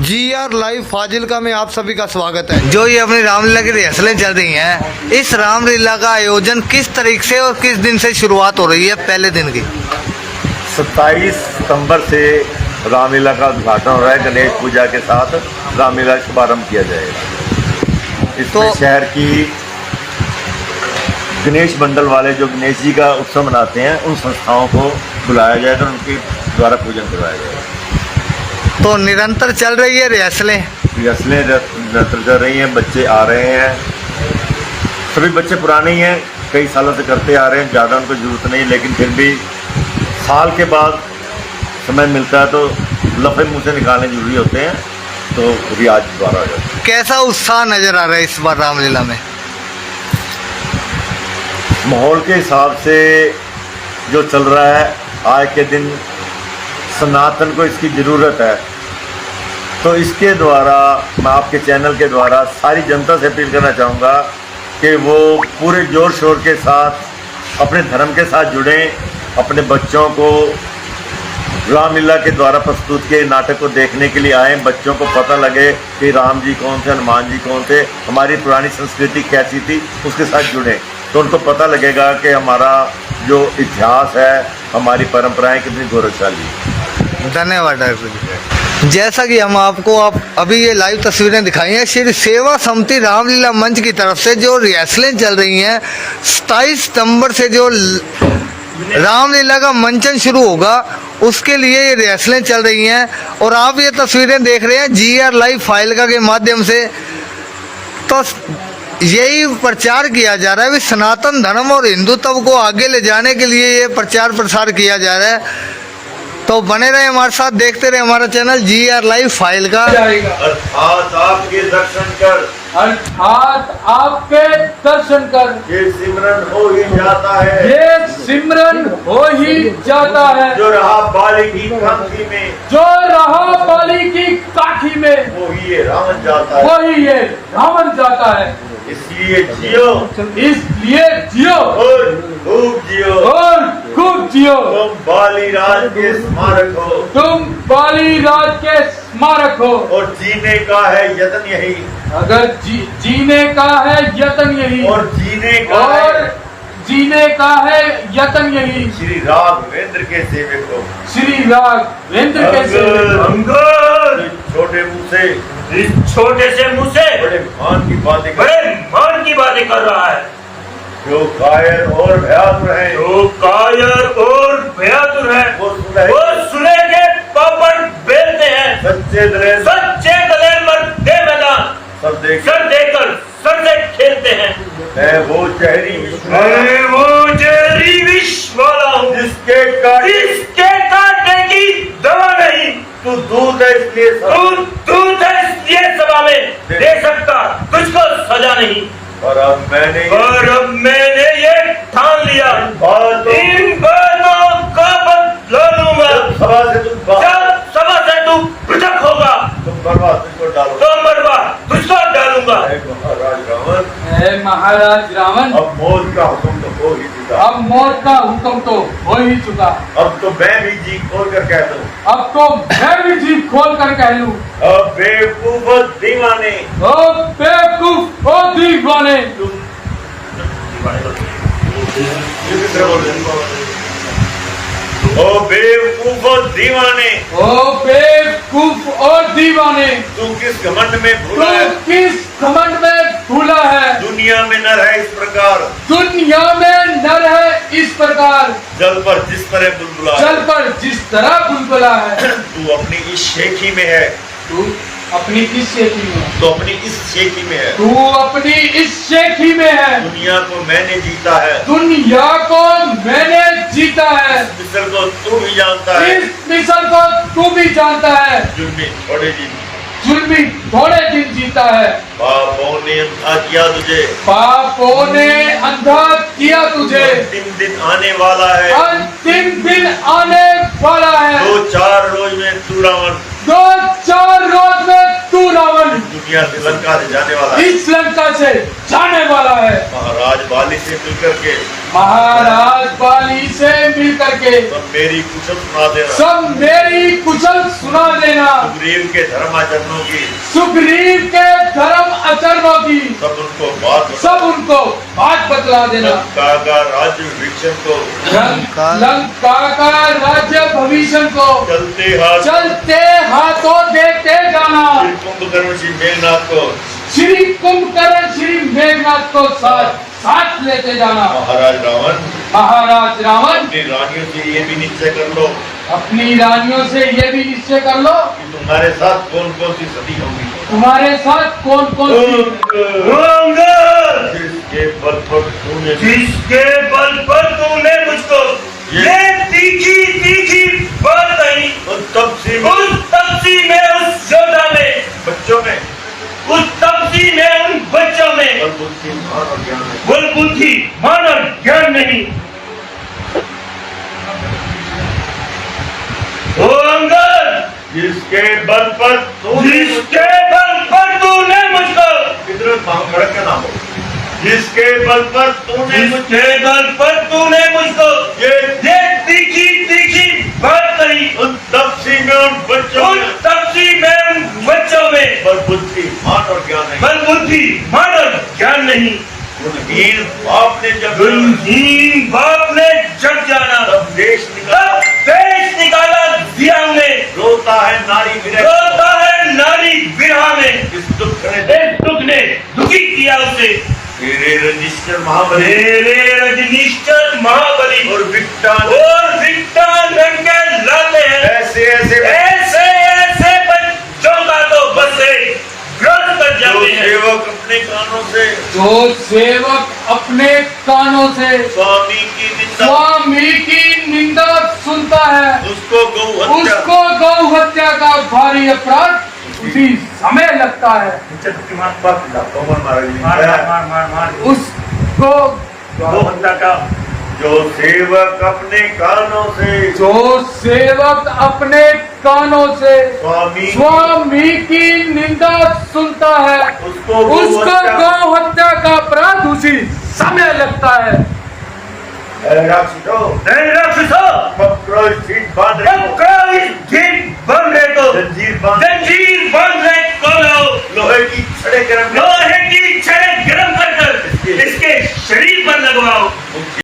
GR live Fazilka में आप सभी का स्वागत है। जो ये अपनी रामलीला की रिहर्सलें चल रही हैं, इस रामलीला का आयोजन किस तारीख से और किस दिन से शुरुआत हो रही है? पहले दिन की 27 सितंबर से रामलीला का उद्घाटन हो रहा है। गणेश पूजा के साथ रामलीला का शुभारम्भ किया जाएगा। इसमें शहर की गणेश मंडल वाले जो गणेश जी का उत्सव मनाते हैं, उन संस्थाओं को बुलाया जाएगा और उनके द्वारा पूजन करवाया जाएगा। तो निरंतर चल रही है रिहर्सलें निरंतर चल रही हैं। बच्चे आ रहे हैं, सभी बच्चे पुराने ही हैं, कई सालों से करते आ रहे हैं, ज़्यादा उनको जरूरत नहीं, लेकिन फिर भी साल के बाद समय मिलता है तो लफे मुँह से निकालने जरूरी होते हैं, तो रियाज दोबारा हो जाता है। कैसा उत्साह नजर आ रहा है इस बार रामलीला में? माहौल के हिसाब से जो चल रहा है, आज के दिन सनातन को इसकी ज़रूरत है, तो इसके द्वारा मैं आपके चैनल के द्वारा सारी जनता से अपील करना चाहूँगा कि वो पूरे जोर शोर के साथ अपने धर्म के साथ जुड़ें, अपने बच्चों को रामलीला के द्वारा प्रस्तुत किए नाटक को देखने के लिए आएँ। बच्चों को पता लगे कि राम जी कौन थे, हनुमान जी कौन थे, हमारी पुरानी संस्कृति कैसी थी, उसके साथ जुड़ें, तो उनको पता लगेगा कि हमारा जो इतिहास है, हमारी परंपराएं कितनी गौरवशाली है। धन्यवाद डॉक्टर जी। जैसा कि हम आपको अभी ये लाइव तस्वीरें दिखाई हैं, श्री सेवा समिति रामलीला मंच की तरफ से जो रिहर्सलें चल रही हैं, 27 सितंबर से जो रामलीला का मंचन शुरू होगा, उसके लिए ये रिहर्सलें चल रही हैं। और आप ये तस्वीरें देख रहे हैं GR लाइव फाजिलका के माध्यम से। तो यही प्रचार किया जा रहा है, सनातन धर्म और हिंदुत्व को आगे ले जाने के लिए ये प्रचार प्रसार किया जा रहा है। तो बने रहे हमारे साथ, देखते रहे हमारा चैनल GR लाइव फाजिलका। अर्थात आपके दर्शन कर, अर्थात आपके दर्शन कर, ये सिमरन हो ही जाता है, ये सिमरन हो ही जाता है। जो रहा बाली की काठी में, जो रहा बाली की काठी में, वो ही ये रावण जाता है, वही ये रावण जाता है। इसलिए जियो, इसलिए जियो और खूब जियो, और खूब जियो। तुम बाली राज के स्मारक हो, तुम बाली राज के स्मारक हो, और जीने का है यत्न यही, अगर जीने का है यत्न यही, और जीने का और है जीने का है यत्न यही। श्री राघवेंद्र के सेवक हो, श्री राघवेंद्र के सेवक। अंगद छोटे मुंह से, इस छोटे से मुंह से बड़े मान की बातें बड़े मान की बातें कर रहा है। जो कायर और भयातुर है, जो कायर और भयातुर है, वो सुने के पापड़ बेलते हैं। सच्चे दलेर मर्दे मैदान सब देख सर देकर सर से खेलते हैं। मैं वो चेहरी मैं वो जहरी विष वाला हूँ, जिसके काटने की दवा नहीं। तू दूध है इसलिए दूध है इसलिए सभा में दे सकता, तुझको सजा नहीं। और अब मैंने ये ठान लिया, इन बातों का बदला लूंगा। जब सभा से तू पृथक होगा, तुम मरवा तुझको डालो, तो मरवा तुझको डालूंगा। महाराज रावण, हे महाराज रावण, अब मौत का हुक्म तो हो ही चुका, अब मौत का हुक्म तो हो ही चुका। अब तो मैं भी जी खोल कर कह दूं, अब तो मैं भी जीभ खोल कर कह लूं, अब बेवकूफ दीवाने, ओ बेवकूफ ओ दीवाने, ओ बेवकूफ दीवाने, ओ बेवकूफ और दीवाने, तू किस घमंड में तू भूला है, किस घमंड में भूला है। दुनिया में न रहे इस प्रकार, दुनिया में नर है इस प्रकार, जल पर जिस तरह बुलबुला है। जल पर जिस तरह बुलबुला है। तू अपनी इस शेखी में है, तू अपनी इस शेखी में, तो अपनी इस शेखी में है, तू अपनी इस शेखी में है। दुनिया को मैंने जीता है, दुनिया को मैंने जीता है, मिसल को तू भी जानता है, इस मिसल को तू भी जानता है, जुल्मी थोड़े दिन जुल्मी थोड़े दिन जीता है। पापों ने अंधा किया तुझे, पापों ने अंधा किया तुझे, अंतिम दिन आने वाला है, अंतिम दिन आने वाला है। 2-4 रोज में तू रावण 2-4 रोज में तू रावण दुनिया से लंका से जाने वाला है। इस लंका से जाने वाला है। महाराज बाली से मिलकर के महाराज बाली से मिल करके सब मेरी कुशल सुना देना। सब मेरी कुशल सुना देना। सुग्रीव के धर्म आचरणों की, सुग्रीव के धर्म आचरणों की सब उनको बात बतला देना। लंका का राज्य भविष्य को, लंका का राज्य भविष्य को चलते हाथों देखते जाना। कुंभकर्ण श्री मेघनाथ को, श्री कुंभकर्ण श्री मेघनाथ को साथ लेते जाना। महाराज रावण अपनी रानियों से ये भी निश्चय कर लो, अपनी रानियों से ये भी निश्चय कर लो कि तुम्हारे साथ कौन कौन सी सती होंगी, तुम्हारे साथ कौन कौन सी जिसके बल पर तूने मुझको ये तीखी बात कही, उस तपसी में उस योद्धा में, बच्चों में, उस तपसी में उन बच्चों में बल बुद्धि मान और ज्ञान है। बल बुद्धि मान और ज्ञान नहीं। ओ अंगद, जिसके बल पर तूने मुझको किधर मांग खड़क का नाम हो, जिसके बल पर तूने मुझको ये तीखी बात कही, उन तपसी में उन बच्चों में बल बुद्धि मान और ज्ञान है। बल बुद्धि मान और ज्ञान नहीं। गुणहीन बाप ने जब जग जाना, तब देश निकाला दिया में, रोता है नारी विरह में, इस दुख ने दुखी किया उसे। तेरे रजिस्टर महाबली, और विकटान रंग लाते हैं। ऐसे बच्चों का तो बस एक ग्रंथ कर जाते हैं। जो सेवक अपने कानों से स्वामी की निंदा सुनता है, उसको गौ हत्या का भारी अपराध उसी समय लगता है। उसको जो सेवक अपने कानों से स्वामी की निंदा सुनता है, उसको गौ हत्या का अपराध उसी समय लगता है। राक्षसों, नहीं राक्षसों, ठीक बात